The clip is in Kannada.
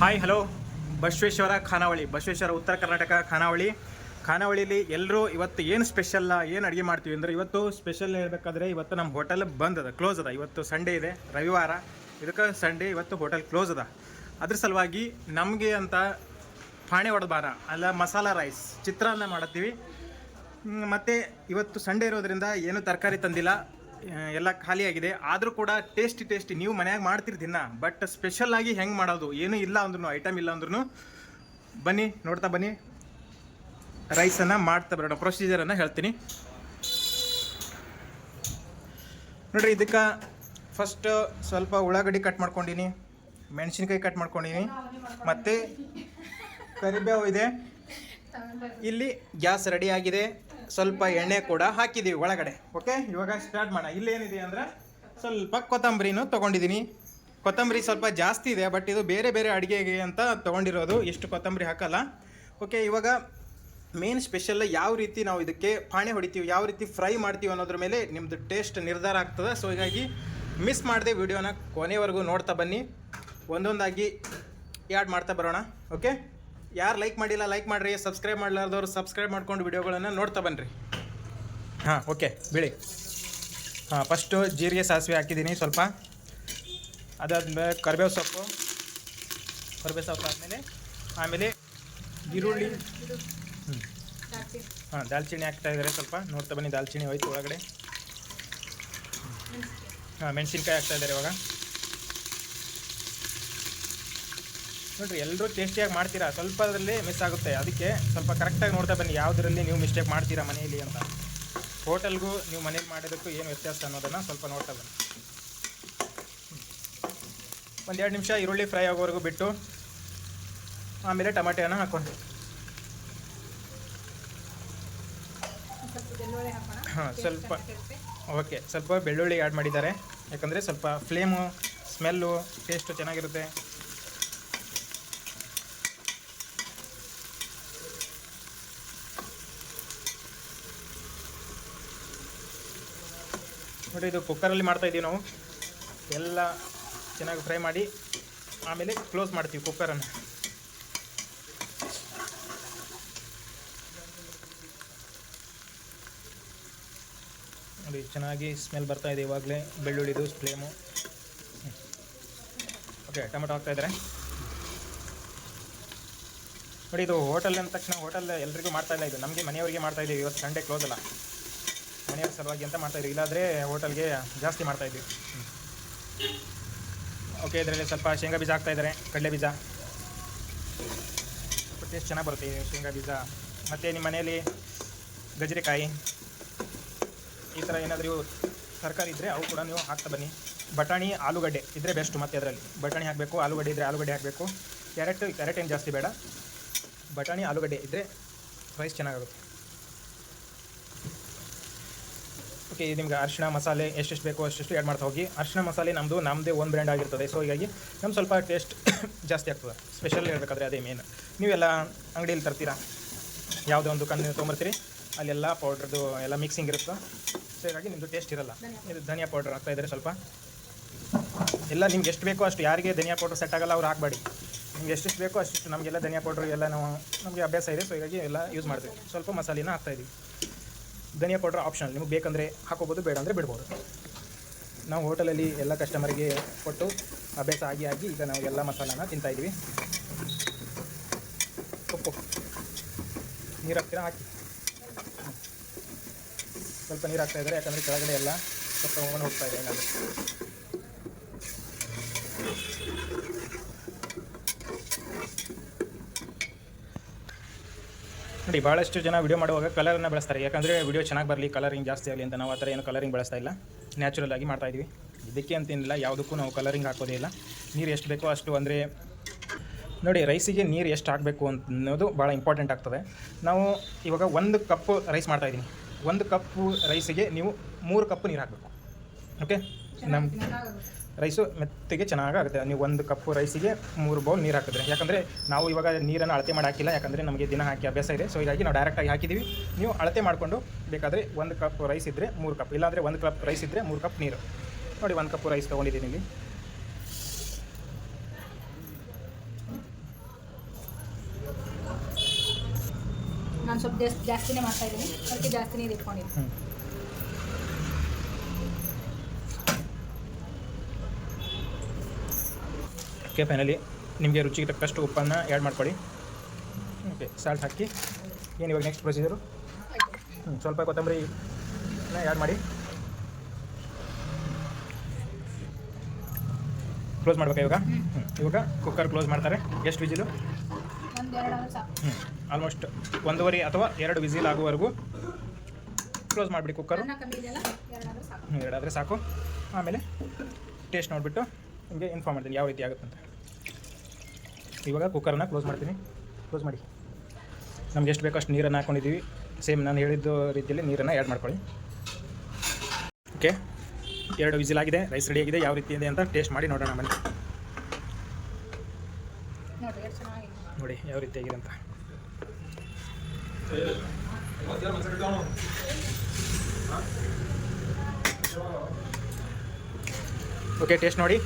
Hi hello. ಬಸವೇಶ್ವರ ಖಾನಾವಳಿ, ಬಸವೇಶ್ವರ ಉತ್ತರ ಕರ್ನಾಟಕ ಖಾನಾವಳಿಲಿ ಎಲ್ಲರೂ ಇವತ್ತು ಏನು ಸ್ಪೆಷಲ್ಲ, ಏನು ಅಡುಗೆ ಮಾಡ್ತೀವಿ ಅಂದರೆ, ಇವತ್ತು ಸ್ಪೆಷಲ್ ಹೇಳಬೇಕಾದ್ರೆ ಇವತ್ತು ನಮ್ಮ ಹೋಟೆಲ್ ಬಂದ್ ಅದ, ಕ್ಲೋಸ್ ಅದ. ಇವತ್ತು ಸಂಡೇ ಇದೆ, ರವಿವಾರ, ಇದಕ್ಕೆ ಸಂಡೇ ಇವತ್ತು ಹೋಟೆಲ್ ಕ್ಲೋಸ್ ಅದ. ಅದ್ರ ಸಲುವಾಗಿ ನಮಗೆ ಅಂತ ಪಾಣೆ ಹೊಡೆದ ಅಲ್ಲ ಮಸಾಲ ರೈಸ್ ಚಿತ್ರಾನ್ನ ಮಾಡತ್ತೀವಿ. ಮತ್ತು ಇವತ್ತು ಸಂಡೇ ಇರೋದ್ರಿಂದ ಏನು ತರಕಾರಿ ತಂದಿಲ್ಲ, ಎಲ್ಲ ಖಾಲಿಯಾಗಿದೆ. ಆದರೂ ಕೂಡ ಟೇಸ್ಟಿ ನೀವು ಮನ್ಯಾಗ ಮಾಡ್ತೀರಿ ದಿನ, ಬಟ್ ಸ್ಪೆಷಲ್ಲಾಗಿ ಹೆಂಗೆ ಮಾಡೋದು, ಏನೂ ಇಲ್ಲ ಅಂದ್ರೂ, ಐಟಮ್ ಇಲ್ಲ ಅಂದ್ರೂ ಬನ್ನಿ ನೋಡ್ತಾ ಬನ್ನಿ. ರೈಸನ್ನು ಮಾಡ್ತಾ ಬರೋಣ, ಪ್ರೊಸೀಜರನ್ನು ಹೇಳ್ತೀನಿ ನೋಡಿರಿ. ಇದಕ್ಕೆ ಫಸ್ಟ್ ಸ್ವಲ್ಪ ಉಳ್ಳಾಗಡ್ಡಿ ಕಟ್ ಮಾಡ್ಕೊಂಡೀನಿ, ಮೆಣಸಿನ್ಕಾಯಿ ಕಟ್ ಮಾಡ್ಕೊಂಡೀನಿ, ಮತ್ತು ಕರಿಬೇವು ಇದೆ. ಇಲ್ಲಿ ಗ್ಯಾಸ್ ರೆಡಿ ಆಗಿದೆ, ಸ್ವಲ್ಪ ಎಣ್ಣೆ ಕೂಡ ಹಾಕಿದ್ದೀವಿ ಒಳಗಡೆ. ಓಕೆ, ಇವಾಗ ಸ್ಟಾರ್ಟ್ ಮಾಡೋಣ. ಇಲ್ಲೇನಿದೆ ಅಂದರೆ ಸ್ವಲ್ಪ ಕೊತ್ತಂಬರಿನೂ ತೊಗೊಂಡಿದ್ದೀನಿ. ಕೊತ್ತಂಬರಿ ಸ್ವಲ್ಪ ಜಾಸ್ತಿ ಇದೆ, ಬಟ್ ಇದು ಬೇರೆ ಬೇರೆ ಅಡುಗೆಗೆ ಅಂತ ತೊಗೊಂಡಿರೋದು, ಎಷ್ಟು ಕೊತ್ತಂಬರಿ ಹಾಕಲ್ಲ. ಓಕೆ, ಇವಾಗ ಮೇನ್ ಸ್ಪೆಷಲ್ ಯಾವ ರೀತಿ ನಾವು ಇದಕ್ಕೆ ಪಾಣೆ ಹೊಡಿತೀವಿ, ಯಾವ ರೀತಿ ಫ್ರೈ ಮಾಡ್ತೀವಿ ಅನ್ನೋದ್ರ ಮೇಲೆ ನಿಮ್ಮದು ಟೇಸ್ಟ್ ನಿರ್ಧಾರ ಆಗ್ತದೆ. ಸೊ ಹೀಗಾಗಿ ಮಿಸ್ ಮಾಡದೆ ವಿಡಿಯೋನ ಕೊನೆವರೆಗೂ ನೋಡ್ತಾ ಬನ್ನಿ, ಒಂದೊಂದಾಗಿ ಆ್ಯಡ್ ಮಾಡ್ತಾ ಬರೋಣ. ಓಕೆ, ಯಾರು ಲೈಕ್ ಮಾಡಿಲ್ಲ ಲೈಕ್ ಮಾಡಿರಿ, ಸಬ್ಸ್ಕ್ರೈಬ್ ಮಾಡಲಾರ್ದವ್ರು ಸಬ್ಸ್ಕ್ರೈಬ್ ಮಾಡ್ಕೊಂಡು ವಿಡಿಯೋಗಳನ್ನು ನೋಡ್ತಾ ಬನ್ನಿರಿ. ಹಾಂ, ಓಕೆ, ಬಿಳಿ. ಹಾಂ, ಫಸ್ಟು ಜೀರಿಗೆ ಸಾಸಿವೆ ಹಾಕಿದ್ದೀನಿ ಸ್ವಲ್ಪ, ಅದಾದ್ಮೇಲೆ ಕರಿಬೇವು ಸೊಪ್ಪು ಆಮೇಲೆ ಈರುಳ್ಳಿ. ಹಾಂ, ದಾಲ್ಚಿನ್ನಿ ಹಾಕ್ತಾ ಇದ್ದಾರೆ ಸ್ವಲ್ಪ, ನೋಡ್ತಾ ಬನ್ನಿ. ದಾಲ್ಚಿನ್ನಿ ಹೋಯ್ತು ಒಳಗಡೆ. ಹಾಂ, ಮೆಣಸಿನ್ಕಾಯಿ ಹಾಕ್ತಾ ಇದ್ದಾರೆ ಇವಾಗ. ನೋಡಿರಿ, ಎಲ್ಲರೂ ಟೇಸ್ಟಿಯಾಗಿ ಮಾಡ್ತೀರಾ, ಸ್ವಲ್ಪದರಲ್ಲಿ ಮಿಸ್ ಆಗುತ್ತೆ. ಅದಕ್ಕೆ ಸ್ವಲ್ಪ ಕರೆಕ್ಟಾಗಿ ನೋಡ್ತಾ ಬನ್ನಿ, ಯಾವುದರಲ್ಲಿ ನೀವು ಮಿಸ್ಟೇಕ್ ಮಾಡ್ತೀರಾ ಮನೆಯಲ್ಲಿ ಅಂತ. ಹೋಟೆಲ್ಗೂ ನೀವು ಮನೇಲಿ ಮಾಡೋದಕ್ಕೂ ಏನು ವ್ಯತ್ಯಾಸ ಅನ್ನೋದನ್ನು ಸ್ವಲ್ಪ ನೋಡ್ತಾ ಬನ್ನಿ. ಒಂದು 2 ನಿಮಿಷ ಈರುಳ್ಳಿ ಫ್ರೈ ಆಗೋವರೆಗೂ ಬಿಟ್ಟು ಆಮೇಲೆ ಟಮಾಟೆಯನ್ನು ಹಾಕ್ಕೊಂಡು. ಹಾಂ, ಸ್ವಲ್ಪ ಬೆಳ್ಳುಳ್ಳಿ ಆ್ಯಡ್ ಮಾಡಿದ್ದಾರೆ, ಯಾಕಂದರೆ ಸ್ವಲ್ಪ ಫ್ಲೇಮು, ಸ್ಮೆಲ್ಲು, ಟೇಸ್ಟು ಚೆನ್ನಾಗಿರುತ್ತೆ. ನೋಡಿ, ಇದು ಕುಕ್ಕರಲ್ಲಿ ಮಾಡ್ತಾಯಿದ್ದೀವಿ ನಾವು. ಎಲ್ಲ ಚೆನ್ನಾಗಿ ಫ್ರೈ ಮಾಡಿ ಆಮೇಲೆ ಕ್ಲೋಸ್ ಮಾಡ್ತೀವಿ ಕುಕ್ಕರನ್ನು. ನೋಡಿ, ಚೆನ್ನಾಗಿ ಸ್ಮೆಲ್ ಬರ್ತಾಯಿದೆ ಇವಾಗಲೇ ಬೆಳ್ಳುಳ್ಳಿದು ಫ್ಲೇಮು. ಓಕೆ, ಟೊಮೆಟೊ ಹಾಕ್ತಾಯಿದ್ದಾರೆ. ನೋಡಿ, ಇದು ಹೋಟೆಲ್ ಅಂದ ತಕ್ಷಣ ಹೋಟೆಲ್ ಎಲ್ರಿಗೂ ಮಾಡ್ತಾಯಿಲ್ಲ, ಇದು ನಮಗೆ ಮನೆಯವರಿಗೆ ಮಾಡ್ತಾಯಿದ್ದೀವಿ. ಇವತ್ತು ಸಂಡೇ ಕ್ಲೋಸ್ ಅಲ್ಲ, ಮನೆಯವ್ರ ಸಲುವಾಗಿ ಅಂತ ಮಾಡ್ತಾಯಿದ್ವಿ, ಇಲ್ಲಾಂದರೆ ಹೋಟೆಲ್ಗೆ ಜಾಸ್ತಿ ಮಾಡ್ತಾಯಿದ್ವಿ. ಓಕೆ, ಇದರಲ್ಲಿ ಸ್ವಲ್ಪ ಶೇಂಗಾ ಬೀಜ ಹಾಕ್ತಾಯಿದ್ದಾರೆ, ಕಡಲೆ ಬೀಜ. ಸ್ವಲ್ಪ ಟೇಸ್ಟ್ ಚೆನ್ನಾಗಿ ಬರುತ್ತೆ ಶೇಂಗಾ ಬೀಜ. ಮತ್ತು ನಿಮ್ಮ ಮನೆಯಲ್ಲಿ ಗಜರಿಕಾಯಿ, ಈ ಥರ ಏನಾದರೂ ತರಕಾರಿ ಇದ್ದರೆ ಅವು ಕೂಡ ನೀವು ಹಾಕ್ತಾ ಬನ್ನಿ. ಬಟಾಣಿ, ಆಲೂಗಡ್ಡೆ ಇದ್ದರೆ ಬೆಸ್ಟ್. ಮತ್ತು ಅದರಲ್ಲಿ ಬಟಾಣಿ ಹಾಕಬೇಕು, ಆಲೂಗಡ್ಡೆ ಇದ್ದರೆ ಆಲೂಗಡ್ಡೆ ಹಾಕಬೇಕು. ಕ್ಯಾರೆಟ್ ಏನು ಜಾಸ್ತಿ ಬೇಡ, ಬಟಾಣಿ ಆಲೂಗಡ್ಡೆ ಇದ್ದರೆ ರೈಸ್ ಚೆನ್ನಾಗಾಗುತ್ತೆ. ಓಕೆ, ನಿಮ್ಗೆ ಅರಿಶಿಣ ಮಸಾಲೆ ಎಷ್ಟೆಷ್ಟು ಬೇಕೋ ಅಷ್ಟು ಆ್ಯಡ್ ಮಾಡ್ತಾ ಹೋಗಿ. ಅರಿಶಿಣ ಮಸಾಲೆ ನಮ್ಮದೇ ಓನ್ ಬ್ರ್ಯಾಂಡ್ ಆಗಿರ್ತದೆ. ಸೊ ಹೀಗಾಗಿ ನಮ್ಮ ಸ್ವಲ್ಪ ಟೇಸ್ಟ್ ಜಾಸ್ತಿ ಆಗ್ತದೆ. ಸ್ಪೆಷಲ್ ಹೇಳ್ಬೇಕಾದ್ರೆ ಅದೇ ಮೇನ್. ನೀವೆಲ್ಲ ಅಂಗಡಿಯಲ್ಲಿ ತರ್ತೀರಾ, ಯಾವುದೋ ಒಂದು ದುಕಾನ್ ತೊಗೊಂಬರ್ತೀರಿ, ಅಲ್ಲೆಲ್ಲ ಪೌಡ್ರದ್ದು ಎಲ್ಲ ಮಿಕ್ಸಿಂಗ್ ಇರುತ್ತೆ. ಸೊ ಹೀಗಾಗಿ ನಿಮ್ಮದು ಟೇಸ್ಟ್ ಇರೋಲ್ಲ. ಇದು ಧನಿಯಾ ಪೌಡ್ರ್ ಹಾಕ್ತಾಯಿದ್ದಾರೆ ಸ್ವಲ್ಪ. ಎಲ್ಲ ನಿಮ್ಗೆ ಎಷ್ಟು ಬೇಕೋ ಅಷ್ಟು, ಯಾರಿಗೆ ಧನಿಯಾ ಪೌಡ್ರ್ ಸೆಟ್ ಆಗಲ್ಲ ಅವ್ರು ಹಾಕಬೇಡಿ. ನಿಮ್ಗೆ ಎಷ್ಟೆಷ್ಟು ಬೇಕೋ ಅಷ್ಟು. ನಮಗೆಲ್ಲ ಧನಿಯಾ ಪೌಡ್ರ್ ಎಲ್ಲ ನಮಗೆ ಅಭ್ಯಾಸ ಇದೆ. ಸೊ ಹೀಗಾಗಿ ಎಲ್ಲ ಯೂಸ್ ಮಾಡ್ತೀವಿ. ಸ್ವಲ್ಪ ಮಸಾಲೆನ ಹಾಕ್ತಾಯಿದ್ದೀವಿ. ಧನಿಯಾ ಪೌಡ್ರ್ ಆಪ್ಷನಲ್, ನಿಮಗೆ ಬೇಕಂದರೆ ಹಾಕೋಬೋದು, ಬೇಡ ಅಂದರೆ ಬಿಡ್ಬೋದು. ನಾವು ಹೋಟೆಲಲ್ಲಿ ಎಲ್ಲ ಕಸ್ಟಮರ್ಗೆ ಕೊಟ್ಟು ಅಭ್ಯಾಸ ಆಗಿ ಈಗ ನಾವು ಎಲ್ಲ ಮಸಾಲಾನ ತಿಂತಾಯಿದ್ದೀವಿ. ಉಪ್ಪು, ನೀರು ಹಾಕ್ತೀರಾ ಹಾಕಿ. ಸ್ವಲ್ಪ ನೀರು ಹಾಕ್ತಾಯಿದ್ದಾರೆ, ಯಾಕಂದರೆ ಕೆಳಗಡೆ ಎಲ್ಲ ಸ್ವಲ್ಪ ತೊಗೊಂಡು ಹೋಗ್ತಾಯಿದೆ. ಏನಾದರೂ ನೋಡಿ, ಭಾಳಷ್ಟು ಜನ ವಿಡಿಯೋ ಮಾಡುವಾಗ ಕಲರನ್ನು ಬಳಸ್ತಾರೆ, ಯಾಕಂದರೆ ವಿಡಿಯೋ ಚೆನ್ನಾಗಿ ಬರಲಿ, ಕಲರಿಂಗ್ ಜಾಸ್ತಿ ಆಗಲಿ ಅಂತ. ನಾವು ಆ ಥರ ಏನು ಕಲರಿಂಗ್ ಬಳಸ್ತಾ ಇಲ್ಲ, ನ್ಯಾಚುರಲ್ ಆಗಿ ಮಾಡ್ತಾಯಿದ್ವಿ. ಇದಕ್ಕೆ ಅಂತೇನಿಲ್ಲ, ಯಾವುದಕ್ಕೂ ನಾವು ಕಲರಿಂಗ್ ಹಾಕೋದೇ ಇಲ್ಲ. ನೀರು ಎಷ್ಟು ಬೇಕೋ ಅಷ್ಟು. ಅಂದರೆ ನೋಡಿ, ರೈಸಿಗೆ ನೀರು ಎಷ್ಟು ಹಾಕಬೇಕು ಅನ್ನೋದು ಭಾಳ ಇಂಪಾರ್ಟೆಂಟ್ ಆಗ್ತದೆ. ನಾವು ಇವಾಗ 1 ಕಪ್ಪು ರೈಸ್ ಮಾಡ್ತಾಯಿದ್ದೀನಿ. 1 ಕಪ್ಪು ರೈಸಿಗೆ ನೀವು 3 ಕಪ್ಪು ನೀರು ಹಾಕಬೇಕು. ಓಕೆ, ನಮ್ಮ ರೈಸು ಮೆತ್ತಗೆ ಚೆನ್ನಾಗಾಗುತ್ತೆ. ನೀವು 1 ಕಪ್ಪು ರೈಸಿಗೆ 3 ಬೌಲ್ ನೀರು ಹಾಕಿದ್ರೆ, ಯಾಕಂದರೆ ನಾವು ಇವಾಗ ನೀರನ್ನು ಅಳತೆ ಮಾಡಿ ಹಾಕಿಲ್ಲ, ಯಾಕಂದರೆ ನಮಗೆ ದಿನ ಹಾಕಿ ಅಭ್ಯಾಸ ಇದೆ. ಸೊ ಹೀಗಾಗಿ ನಾವು ಡೈರೆಕ್ಟಾಗಿ ಹಾಕಿದ್ದೀವಿ. ನೀವು ಅಳತೆ ಮಾಡಿಕೊಂಡು ಬೇಕಾದರೆ 1 ಕಪ್ ರೈಸ್ ಇದ್ದರೆ 3 ಕಪ್, ಇಲ್ಲಾಂದರೆ 1 ಕಪ್ ರೈಸ್ ಇದ್ದರೆ 3 ಕಪ್ ನೀರು. ನೋಡಿ, 1 ಕಪ್ಪು ರೈಸ್ ತೊಗೊಂಡಿದ್ದೀನಿ ಇಲ್ಲಿ. ನಾನು ಸ್ವಲ್ಪ ಜಾಸ್ತಿನೇ ಮಾಡ್ತಾ ಇದ್ದೀನಿ, ಅದಕ್ಕೆ ಜಾಸ್ತಿ ನೀರು ಇಟ್ಕೊಂಡಿದ್ದೀನಿ. ಓಕೆ, ಫೈನಲಿ ನಿಮಗೆ ರುಚಿಗೆ ತಕ್ಕಷ್ಟು ಉಪ್ಪನ್ನು ಆ್ಯಡ್ ಮಾಡ್ಕೊಳ್ಳಿ. ಓಕೆ, ಸಾಲ್ಟ್ ಹಾಕಿ ಏನು ಇವಾಗ ನೆಕ್ಸ್ಟ್ ಪ್ರೊಸೀಜರು? ಸ್ವಲ್ಪ ಕೊತ್ತಂಬರಿನ ಆ್ಯಡ್ ಮಾಡಿ ಕ್ಲೋಸ್ ಮಾಡ್ಬೇಕಾ ಇವಾಗ? ಇವಾಗ ಕುಕ್ಕರ್ ಕ್ಲೋಸ್ ಮಾಡ್ತಾರೆ. ಎಷ್ಟು ವಿಜಿಲು? ಆಲ್ಮೋಸ್ಟ್ 1.5 ಅಥವಾ 2 ವಿಸಿಲ್ ಆಗುವವರೆಗೂ ಕ್ಲೋಸ್ ಮಾಡಿಬಿಡಿ ಕುಕ್ಕರು. 2 ಆದರೆ ಸಾಕು. ಆಮೇಲೆ ಟೇಸ್ಟ್ ನೋಡಿಬಿಟ್ಟು ನಿಮಗೆ ಇನ್ಫಾರ್ಮ್ ಮಾಡ್ತೀನಿ ಯಾವ ರೀತಿ ಆಗುತ್ತೆ ಅಂತ. ಇವಾಗ ಕುಕ್ಕರನ್ನ ಕ್ಲೋಸ್ ಮಾಡ್ತೀನಿ. ಕ್ಲೋಸ್ ಮಾಡಿ. ನಮ್ಗೆ ಎಷ್ಟು ಬೇಕೋ ಅಷ್ಟು ನೀರನ್ನು ಹಾಕ್ಕೊಂಡಿದ್ದೀವಿ. ಸೇಮ್ ನಾನು ಹೇಳಿದ್ದು ರೀತಿಯಲ್ಲಿ ನೀರನ್ನು ಆ್ಯಡ್ ಮಾಡ್ಕೊಳ್ಳಿ. ಓಕೆ, 2 ವಿಸಿಲ್ ಆಗಿದೆ. ರೈಸ್ ರೆಡಿ ಆಗಿದೆ. ಯಾವ ರೀತಿ ಇದೆ ಅಂತ ಟೇಸ್ಟ್ ಮಾಡಿ ನೋಡೋಣ ಬನ್ನಿ. ನೋಡಿ ಯಾವ ರೀತಿ ಆಗಿದೆ ಅಂತ. ಓಕೆ, ಟೇಸ್ಟ್ ನೋಡಿ.